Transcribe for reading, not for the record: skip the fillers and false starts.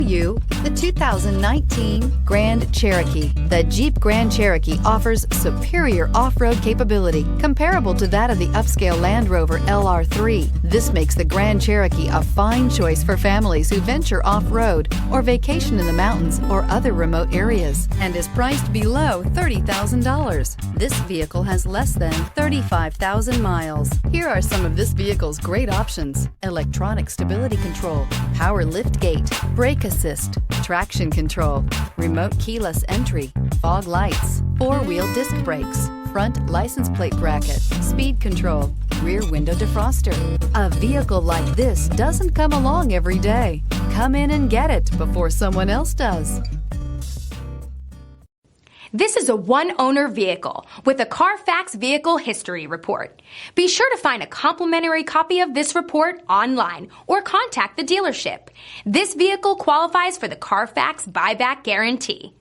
You, the 2019 Grand Cherokee. The Jeep Grand Cherokee offers superior off-road capability comparable to that of the upscale Land Rover LR3. This makes the Grand Cherokee a fine choice for families who venture off-road or vacation in the mountains or other remote areas, and is priced below $30,000. This vehicle has less than 35,000 miles. Here are some of this vehicle's great options: electronic stability control, power liftgate, brake assist, traction control, remote keyless entry, fog lights, four-wheel disc brakes, front license plate bracket, speed control, rear window defroster. A vehicle like this doesn't come along every day. Come in and get it before someone else does. This is a one-owner vehicle with a Carfax Vehicle History Report. Be sure to find a complimentary copy of this report online or contact the dealership. This vehicle qualifies for the Carfax Buyback Guarantee.